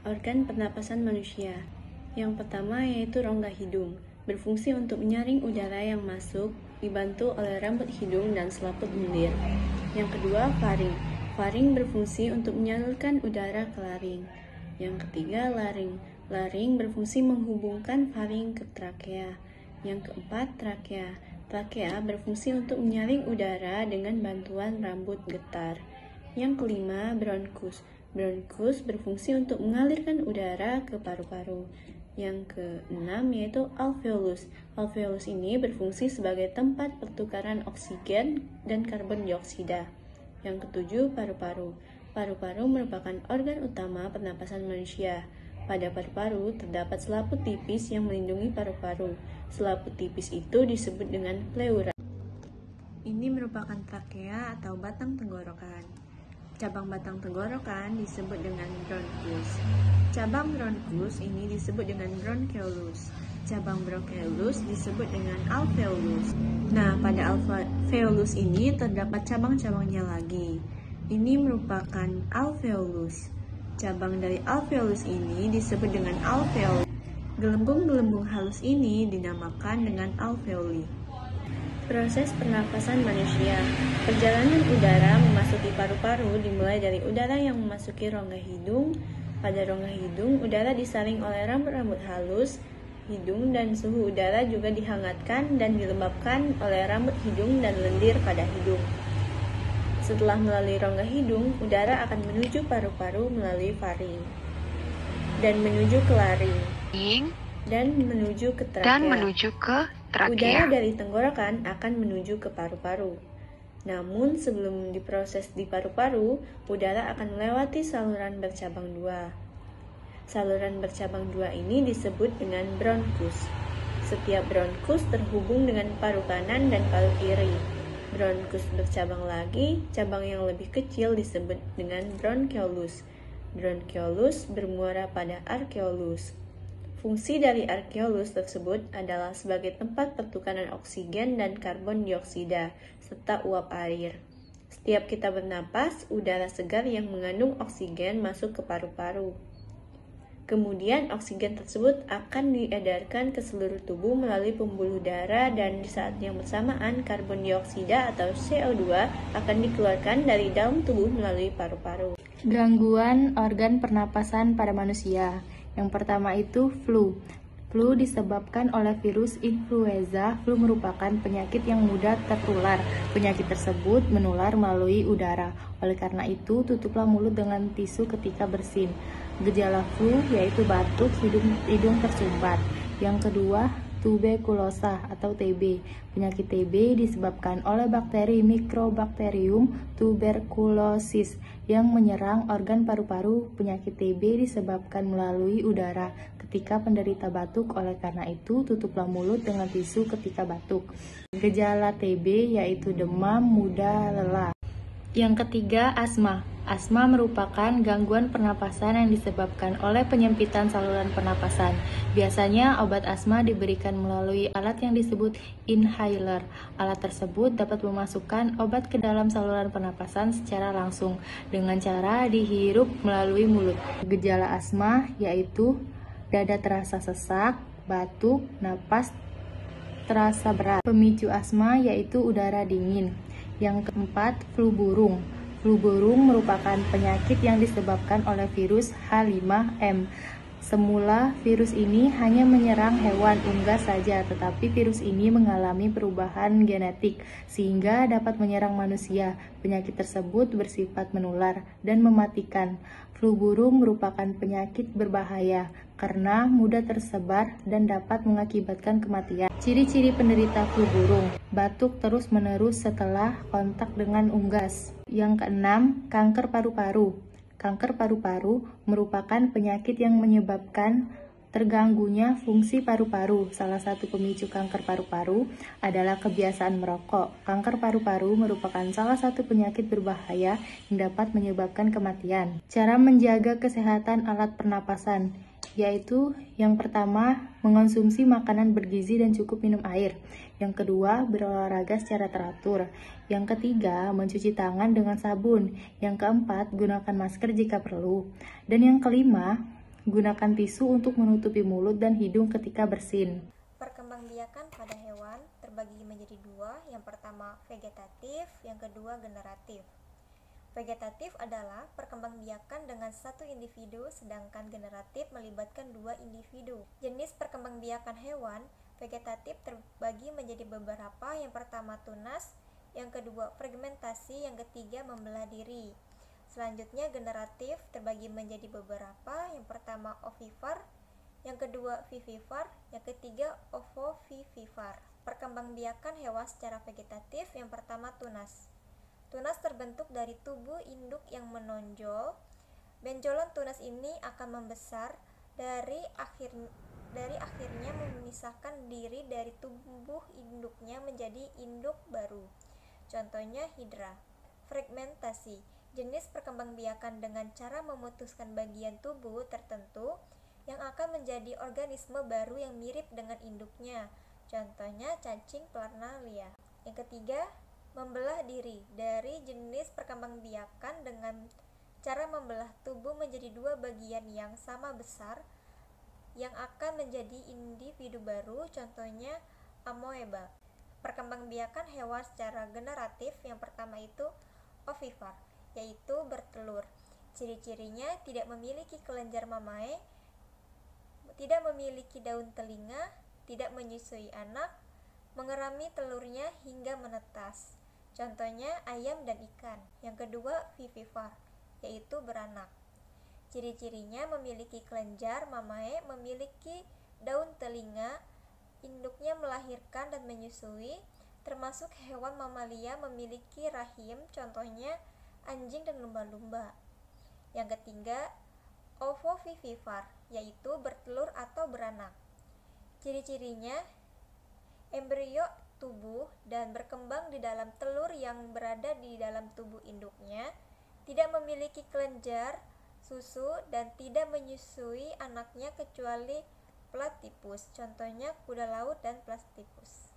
Organ pernapasan manusia. Yang pertama yaitu rongga hidung, berfungsi untuk menyaring udara yang masuk, dibantu oleh rambut hidung dan selaput lendir. Yang kedua, faring. Faring berfungsi untuk menyalurkan udara ke laring. Yang ketiga, laring. Laring berfungsi menghubungkan faring ke trakea. Yang keempat, trakea. Trakea berfungsi untuk menyaring udara dengan bantuan rambut getar. Yang kelima, bronkus. Bronkus berfungsi untuk mengalirkan udara ke paru-paru. Yang keenam yaitu alveolus. Alveolus ini berfungsi sebagai tempat pertukaran oksigen dan karbon dioksida. Yang ketujuh, paru-paru. Paru-paru merupakan organ utama pernapasan manusia. Pada paru-paru terdapat selaput tipis yang melindungi paru-paru. Selaput tipis itu disebut dengan pleura. Ini merupakan trakea atau batang tenggorokan. Cabang batang tenggorokan disebut dengan bronkus. Cabang bronkus ini disebut dengan bronkeolus. Cabang bronkeolus disebut dengan alveolus. Nah, pada alveolus ini terdapat cabang-cabangnya lagi. Ini merupakan alveolus. Cabang dari alveolus ini disebut dengan alveolus. Gelembung-gelembung halus ini dinamakan dengan alveoli. Proses pernapasan manusia. Perjalanan udara memasuki paru-paru dimulai dari udara yang memasuki rongga hidung. Pada rongga hidung, udara disaring oleh rambut-rambut halus hidung dan suhu udara juga dihangatkan dan dilembabkan oleh rambut hidung dan lendir pada hidung. Setelah melalui rongga hidung, udara akan menuju paru-paru melalui faring dan menuju ke laring dan menuju ke trakea. Udara dari tenggorokan akan menuju ke paru-paru. Namun sebelum diproses di paru-paru, udara akan melewati saluran bercabang dua. Saluran bercabang dua ini disebut dengan bronkus. Setiap bronkus terhubung dengan paru kanan dan paru kiri. Bronkus bercabang lagi, cabang yang lebih kecil disebut dengan bronkeolus. Bronkeolus bermuara pada arkeolus. Fungsi dari arkeolus tersebut adalah sebagai tempat pertukaran oksigen dan karbon dioksida, serta uap air. Setiap kita bernapas, udara segar yang mengandung oksigen masuk ke paru-paru. Kemudian oksigen tersebut akan diedarkan ke seluruh tubuh melalui pembuluh darah dan di saat yang bersamaan karbon dioksida atau CO2 akan dikeluarkan dari dalam tubuh melalui paru-paru. Gangguan organ pernapasan pada manusia. Yang pertama itu flu. Flu disebabkan oleh virus influenza. Flu merupakan penyakit yang mudah tertular. Penyakit tersebut menular melalui udara. Oleh karena itu, tutuplah mulut dengan tisu ketika bersin. Gejala flu yaitu batuk, hidung tersumbat. Yang kedua, tuberkulosa atau TB. Penyakit TB disebabkan oleh bakteri Mycobacterium tuberculosis yang menyerang organ paru-paru. Penyakit TB disebabkan melalui udara ketika penderita batuk. Oleh karena itu, tutuplah mulut dengan tisu ketika batuk. Gejala TB yaitu demam, mudah lelah. Yang ketiga, asma. Asma merupakan gangguan pernapasan yang disebabkan oleh penyempitan saluran pernapasan. Biasanya obat asma diberikan melalui alat yang disebut inhaler. Alat tersebut dapat memasukkan obat ke dalam saluran pernapasan secara langsung dengan cara dihirup melalui mulut. Gejala asma yaitu dada terasa sesak, batuk, napas terasa berat. Pemicu asma yaitu udara dingin. Yang keempat, flu burung. Flu burung merupakan penyakit yang disebabkan oleh virus H5N1. Semula virus ini hanya menyerang hewan unggas saja, tetapi virus ini mengalami perubahan genetik sehingga dapat menyerang manusia. Penyakit tersebut bersifat menular dan mematikan. Flu burung merupakan penyakit berbahaya karena mudah tersebar dan dapat mengakibatkan kematian. Ciri-ciri penderita flu burung: batuk terus-menerus setelah kontak dengan unggas. Yang keenam, kanker paru-paru. Kanker paru-paru merupakan penyakit yang menyebabkan terganggunya fungsi paru-paru. Salah satu pemicu kanker paru-paru adalah kebiasaan merokok. Kanker paru-paru merupakan salah satu penyakit berbahaya yang dapat menyebabkan kematian. Cara menjaga kesehatan alat pernapasan. yaitu yang pertama, mengonsumsi makanan bergizi dan cukup minum air. Yang kedua, berolahraga secara teratur. Yang ketiga, mencuci tangan dengan sabun. Yang keempat, gunakan masker jika perlu. Dan yang kelima, gunakan tisu untuk menutupi mulut dan hidung ketika bersin. Perkembangbiakan pada hewan terbagi menjadi dua, yang pertama vegetatif, yang kedua generatif. Vegetatif adalah perkembangbiakan dengan satu individu, sedangkan generatif melibatkan dua individu. Jenis perkembangbiakan hewan vegetatif terbagi menjadi beberapa, yang pertama tunas, yang kedua fragmentasi, yang ketiga membelah diri. Selanjutnya generatif terbagi menjadi beberapa, yang pertama ovipar, yang kedua vivipar, yang ketiga ovovivipar. Perkembangbiakan hewan secara vegetatif, yang pertama tunas. Tunas terbentuk dari tubuh induk yang menonjol. Benjolan tunas ini akan membesar dari akhirnya memisahkan diri dari tubuh induknya menjadi induk baru. Contohnya hidra. Fragmentasi, jenis perkembangbiakan dengan cara memutuskan bagian tubuh tertentu yang akan menjadi organisme baru yang mirip dengan induknya. Contohnya cacing Planalia. Yang ketiga, membelah diri, dari jenis perkembangbiakan dengan cara membelah tubuh menjadi dua bagian yang sama besar yang akan menjadi individu baru, contohnya amoeba. Perkembangbiakan hewan secara generatif, yang pertama itu ovipar, yaitu bertelur. Ciri-cirinya tidak memiliki kelenjar mamae, tidak memiliki daun telinga, tidak menyusui anak, mengerami telurnya hingga menetas. Contohnya ayam dan ikan. Yang kedua vivipar, yaitu beranak. Ciri-cirinya memiliki kelenjar mamae, memiliki daun telinga, induknya melahirkan dan menyusui, termasuk hewan mamalia memiliki rahim, contohnya anjing dan lumba-lumba. Yang ketiga ovovivipar, yaitu bertelur atau beranak. Ciri-cirinya embrio tubuh dan berkembang di dalam telur yang berada di dalam tubuh induknya, tidak memiliki kelenjar susu dan tidak menyusui anaknya kecuali platypus, contohnya kuda laut dan platypus.